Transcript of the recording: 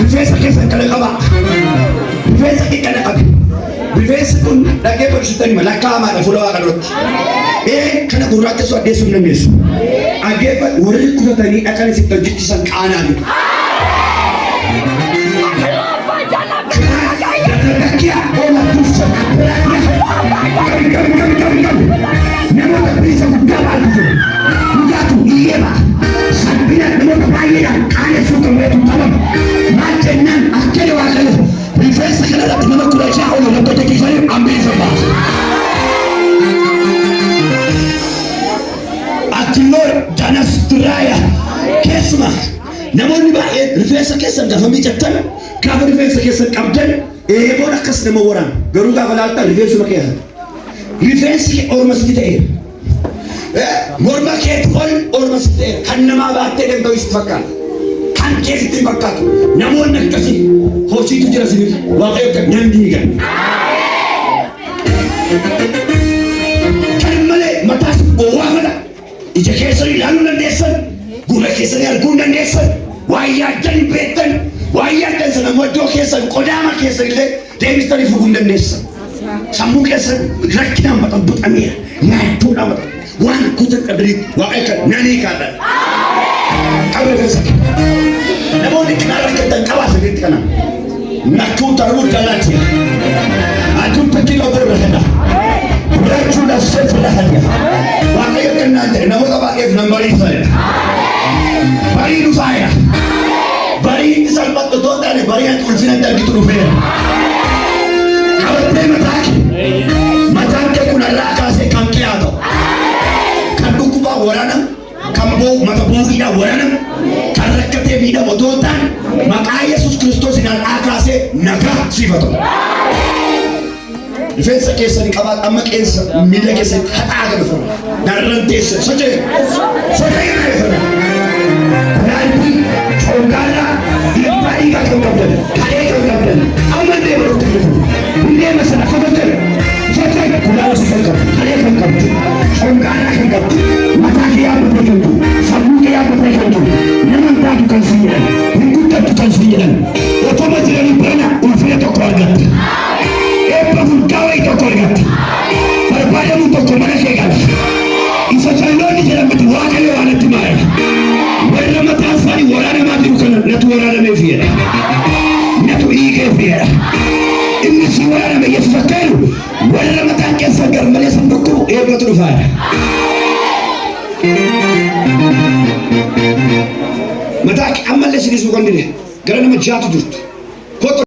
Rifeensa keessa kana qaba. Rifeensa kana qabi. Rifeensi kun dhagee barsiisanii malakkaamaadha fuula waaqa duratti. Kana gurraacha osoo addeessuu hin dandeessu. Ageeffa warri kutatanii dhaqan isitti hojjechiisan qaanaa miti. Namoota bilisa guddaa baatu jiru. Guddaatu hiyyeema. Sabbina namoota baay'eedhaan qaanessuun kan beeku qaban. Maal jennaan akkana waaqayyo rifeensa kanarratti nama 16 ol lakkate keessanii hambisa baasa. Atiloor Danastiraaya keessumaa namoonni baay'een rifeensa keessan gaafa miicattan gaafa rifeensa keessan qabdan eeboon akkas nama waraan garuu gaafa laaltan rifeensuma keessa rifeensi ormasitti ta'eera. Morma keetti ol ormasitti ta'eera kan namaa baattee danda'u itti fakkaata kan keessatti hin fakkaatu namoonni akkasii hojiitu jira sinirra waaqayyo kan nan diigan. Kan malee mataas bowwaa fedha ija keessanii ilaaluu dandeessan gurra keessanii arguu dandeessan waan yaaddan hin beektan waan yaaddan sana iddoo keessan qodaama keessan illee deebistanii fuguu hin dandeessan. Sammuu keessan rakkinaan maxxanfameera yaadduudhaan maxxanfame waan kutan qabdanii waaqayyo kan nanii kaadhan. Qabee keessa namoonni kanaa rakkatan qabaasanitti kana nakkuun tarbuu dalaati aduun takkiloo birra hedha birachuudhaaf seefila hedha waaqayyo kennaan ta'e namoota baay'eef nan bariisanidha. Barii dhufaaya barii inni salphatotoo taane barii ati ulfinatti argitu dhufeera. Qabattee mataan kee kun irraa kaasee kan qiyaatu kan dhukkubaa waraanam kan mata buuqiidhaan waraanam kan rakkatee miidhamu otoo ta'an maqaa Yesuus Kiristoos irraa kaasee nagaa siifatu. Rifeensa keessanii qabaat amma keessa miila keessatti haxaa gadi fura narran teessa sochee gadi fura naantii coogaadhaa dhiibbaa dhiigaa kan qabdan kalee kan qabdan amma deema dhufte deema sana kabatan sochee kulaawasi kan qabdu kalee kan qabdu coogaadhaa kan qabdu mataa kee yaabbatee kan jiru sammuu kee yaabbatee kan jiru nama taatu kan si jedhan hin guddattu kan si jedhan otoma jiranii beena ulfina tokko argatte. Eebba fulkaawaa tokko argatte. Barbaadamu tokko mana kee galche. Isa calloonni jedhamatu waaqayyo waan itti maayedha. Warra mataan isaanii waraanamaa jiru kana natu waraanameef jedha. Natu dhiigeef jedha. Inni si waraaname Yesuus akka jiru warra mataan keessa garmalee san dhukkubu eebbatu dhufaadha. Mataa ammallee sinisuu kan dide gara nama jaatu jirtu.